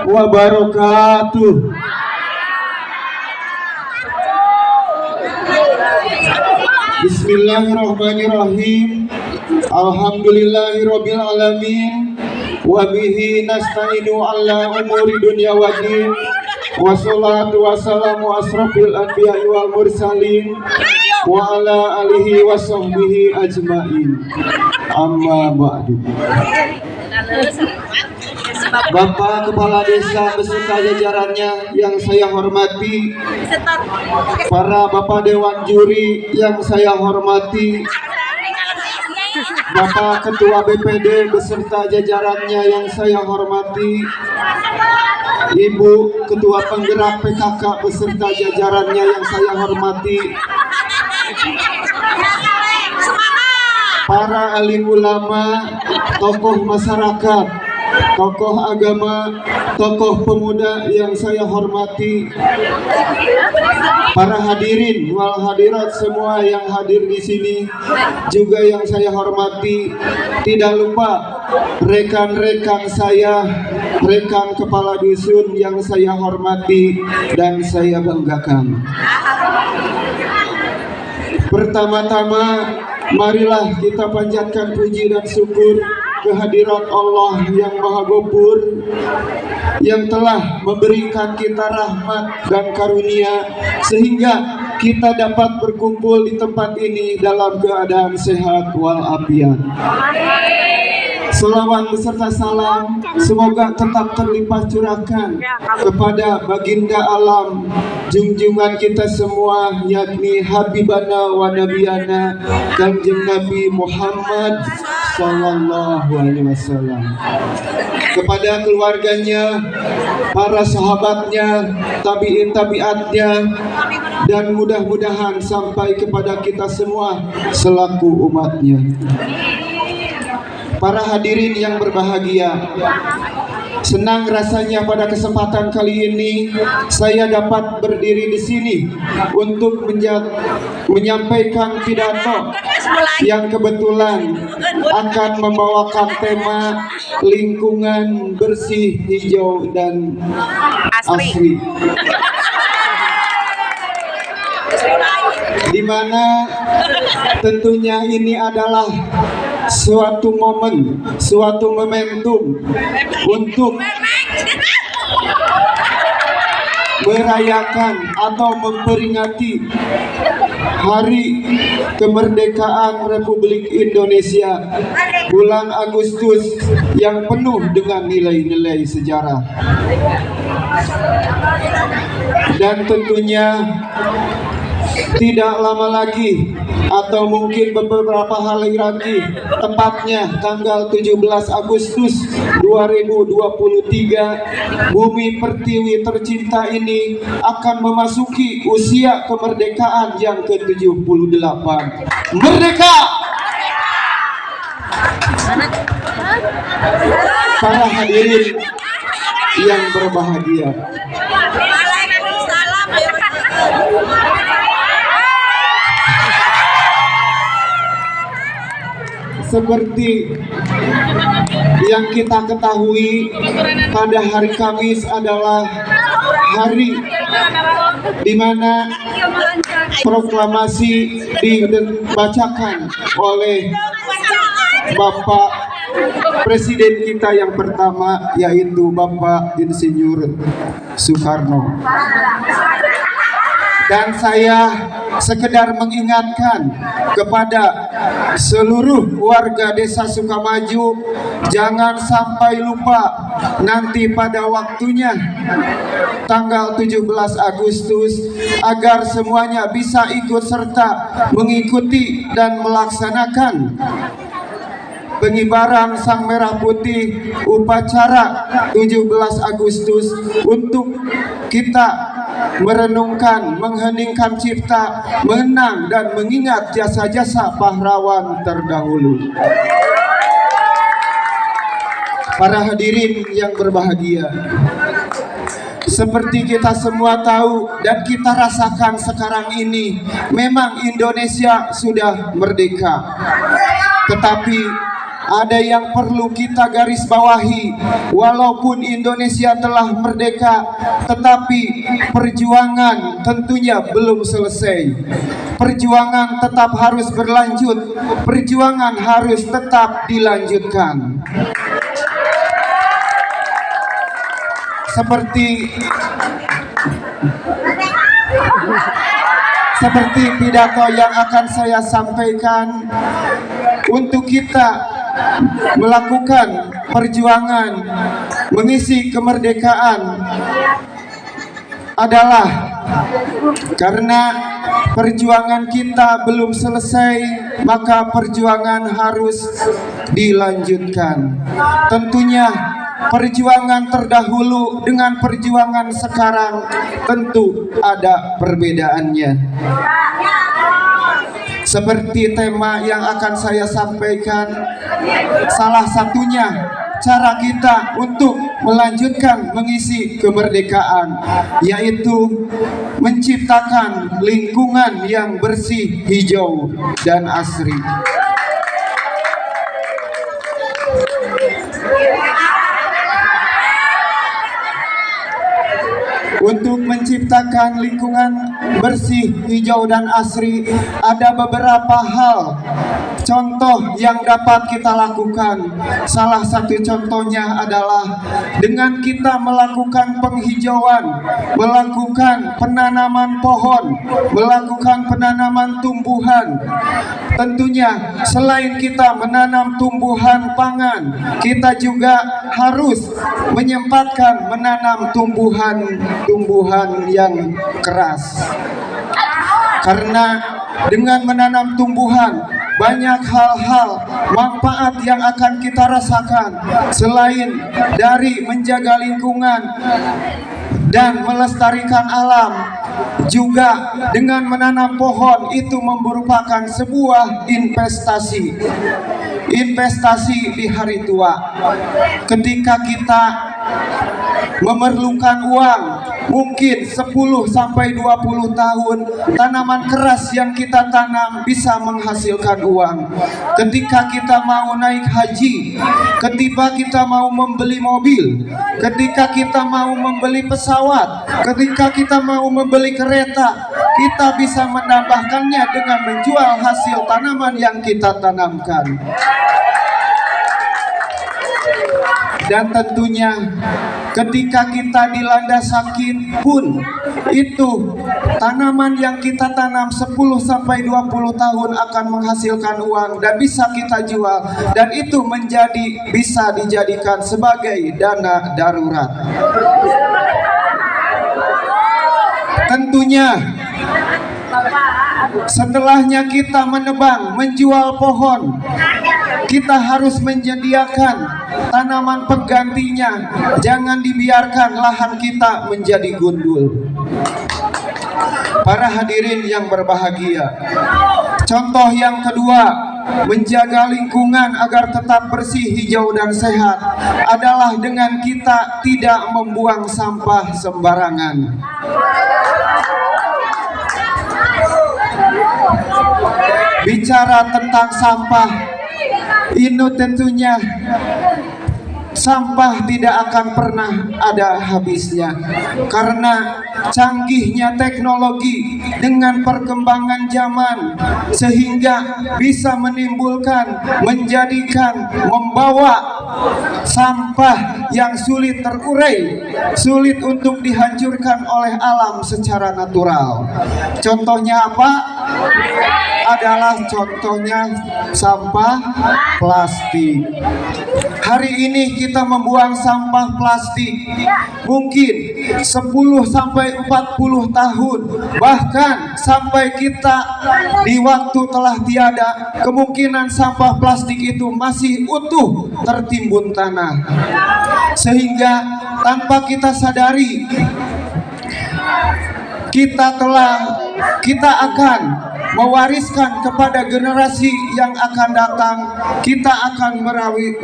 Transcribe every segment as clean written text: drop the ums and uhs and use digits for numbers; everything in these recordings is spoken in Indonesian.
wabarakatuh. Bismillahirrahmanirrahim. Alhamdulillahirabbil alamin. Wa bihi nasta'inu ala umuri dunya waddin. Wassalatu wassalamu asrofil anbiya'i wal mursalin wa ala alihi wa sahbihi ajma'in. Amma ba'du. Bapak Kepala Desa beserta jajarannya yang saya hormati, para Bapak Dewan Juri yang saya hormati, Bapak Ketua BPD beserta jajarannya yang saya hormati, Ibu Ketua Penggerak PKK beserta jajarannya yang saya hormati, para alim ulama, tokoh masyarakat, tokoh agama, tokoh pemuda yang saya hormati, para hadirin wal hadirat semua yang hadir di sini juga yang saya hormati, tidak lupa rekan-rekan saya, rekan kepala dusun yang saya hormati dan saya banggakan. Pertama-tama, marilah kita panjatkan puji dan syukur kehadirat Allah yang Maha Ghafur, yang telah memberikan kita rahmat dan karunia sehingga kita dapat berkumpul di tempat ini dalam keadaan sehat walafiat. Selawat beserta salam semoga tetap terlimpah curahkan kepada baginda alam, junjungan kita semua, yakni Habibana wa Nabiyana Kanjeng Nabi Muhammad Sallallahu Alaihi Wasallam, kepada keluarganya, para sahabatnya, tabi'in tabi'atnya, dan mudah-mudahan sampai kepada kita semua selaku umatnya. Para hadirin yang berbahagia, senang rasanya pada kesempatan kali ini saya dapat berdiri di sini untuk menyampaikan pidato yang kebetulan akan membawakan tema lingkungan bersih, hijau, dan asri. Di mana tentunya ini adalah suatu momen, suatu momentum untuk merayakan atau memperingati Hari Kemerdekaan Republik Indonesia bulan Agustus yang penuh dengan nilai-nilai sejarah. Dan tentunya tidak lama lagi atau mungkin beberapa hari lagi, tepatnya tanggal 17 Agustus 2023, bumi pertiwi tercinta ini akan memasuki usia kemerdekaan yang ke-78. Merdeka! Para hadirin yang berbahagia, seperti yang kita ketahui, pada hari Kamis adalah hari di mana proklamasi dibacakan oleh Bapak Presiden kita yang pertama, yaitu Bapak Insinyur Soekarno. Dan saya sekedar mengingatkan kepada seluruh warga Desa Sukamaju, jangan sampai lupa nanti pada waktunya tanggal 17 Agustus agar semuanya bisa ikut serta mengikuti dan melaksanakan pengibaran Sang Merah Putih upacara 17 Agustus untuk kita merenungkan, mengheningkan cipta, mengenang dan mengingat jasa-jasa pahlawan terdahulu. Para hadirin yang berbahagia, seperti kita semua tahu dan kita rasakan sekarang ini, memang Indonesia sudah merdeka. Tetapi ada yang perlu kita garis bawahi. Walaupun Indonesia telah merdeka, tetapi perjuangan tentunya belum selesai. Perjuangan tetap harus berlanjut, perjuangan harus tetap dilanjutkan. Seperti pidato yang akan saya sampaikan, untuk kita melakukan perjuangan mengisi kemerdekaan adalah karena perjuangan kita belum selesai, maka perjuangan harus dilanjutkan. Tentunya perjuangan terdahulu dengan perjuangan sekarang tentu ada perbedaannya. Seperti tema yang akan saya sampaikan, salah satunya cara kita untuk melanjutkan mengisi kemerdekaan, yaitu menciptakan lingkungan yang bersih, hijau, dan asri. Untuk menciptakan lingkungan bersih, hijau, dan asri, ada beberapa hal contoh yang dapat kita lakukan. Salah satu contohnya adalah dengan kita melakukan penghijauan, melakukan penanaman pohon, melakukan penanaman tumbuhan. Tentunya selain kita menanam tumbuhan pangan, kita juga harus menyempatkan menanam tumbuhan yang keras. Karena dengan menanam tumbuhan, banyak hal-hal manfaat yang akan kita rasakan. Selain dari menjaga lingkungan dan melestarikan alam, juga dengan menanam pohon itu merupakan sebuah investasi di hari tua. Ketika kita memerlukan uang, mungkin 10-20 tahun, tanaman keras yang kita tanam bisa menghasilkan uang. Ketika kita mau naik haji, ketika kita mau membeli mobil, ketika kita mau membeli pesawat, ketika kita mau membeli kereta, kita bisa menambahkannya dengan menjual hasil tanaman yang kita tanamkan. Dan tentunya ketika kita dilanda sakit pun, itu tanaman yang kita tanam 10-20 tahun akan menghasilkan uang dan bisa kita jual, dan itu bisa dijadikan sebagai dana darurat. Tentunya setelahnya kita menebang, menjual pohon, kita harus menyediakan tanaman penggantinya. Jangan dibiarkan lahan kita menjadi gundul. Para hadirin yang berbahagia, contoh yang kedua, menjaga lingkungan agar tetap bersih, hijau, dan sehat adalah dengan kita tidak membuang sampah sembarangan. Bicara tentang sampah, ini tentunya sampah tidak akan pernah ada habisnya, karena canggihnya teknologi dengan perkembangan zaman sehingga bisa membawa sampah yang sulit terurai, sulit untuk dihancurkan oleh alam secara natural. Contohnya apa? Adalah contohnya sampah plastik. Hari ini kita membuang sampah plastik mungkin 10-40 tahun, bahkan sampai kita di waktu telah tiada, kemungkinan sampah plastik itu masih utuh tertimbun tanah, sehingga tanpa kita sadari kita akan mewariskan kepada generasi yang akan datang. Kita akan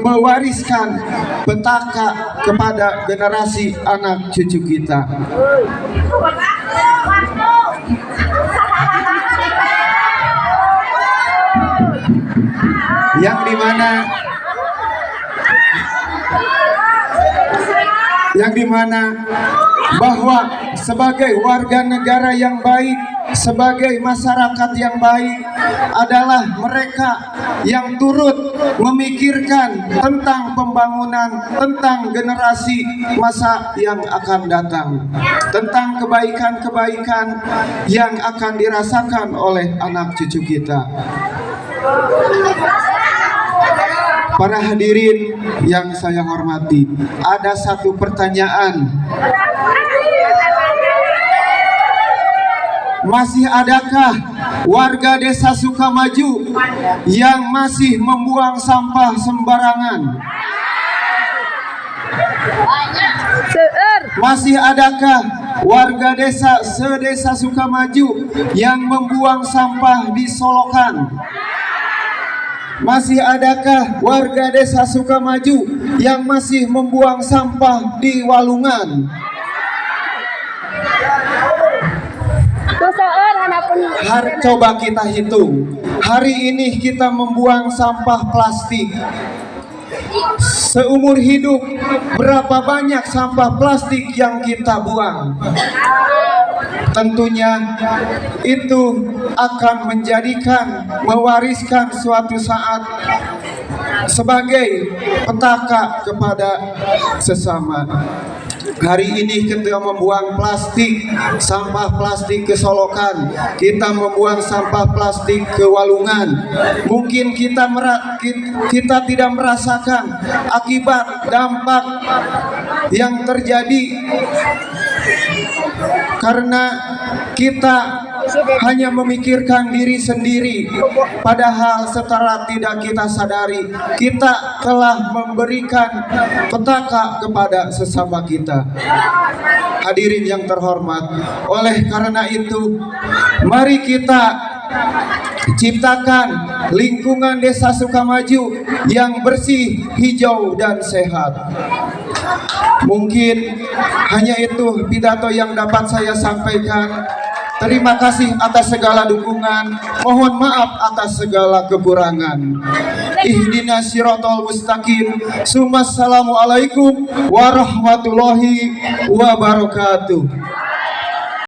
mewariskan petaka kepada generasi anak cucu kita. Yang dimana yang dimana bahwa sebagai warga negara yang baik, sebagai masyarakat yang baik adalah mereka yang turut memikirkan tentang pembangunan, tentang generasi masa yang akan datang, tentang kebaikan-kebaikan yang akan dirasakan oleh anak cucu kita. Para hadirin yang saya hormati, ada satu pertanyaan. Masih adakah warga desa Sukamaju yang masih membuang sampah sembarangan? Masih adakah warga desa sedesa Sukamaju yang membuang sampah di Solokan? Masih adakah warga desa Sukamaju yang masih membuang sampah di Walungan? Coba kita hitung. Hari ini kita membuang sampah plastik. Seumur hidup berapa banyak sampah plastik yang kita buang? Tentunya itu akan mewariskan suatu saat sebagai petaka kepada sesama. Hari ini kita membuang plastik, sampah plastik ke Solokan, kita membuang sampah plastik ke Walungan. Mungkin kita tidak merasakan akibat dampak yang terjadi karena kita hanya memikirkan diri sendiri, padahal secara tidak kita sadari kita telah memberikan petaka kepada sesama kita. Hadirin yang terhormat, oleh karena itu mari kita ciptakan lingkungan desa Sukamaju yang bersih, hijau dan sehat. Mungkin hanya itu pidato yang dapat saya sampaikan. Terima kasih atas segala dukungan. Mohon maaf atas segala kekurangan. Ihdinas siratal mustaqim. Assalamualaikum warahmatullahi wabarakatuh.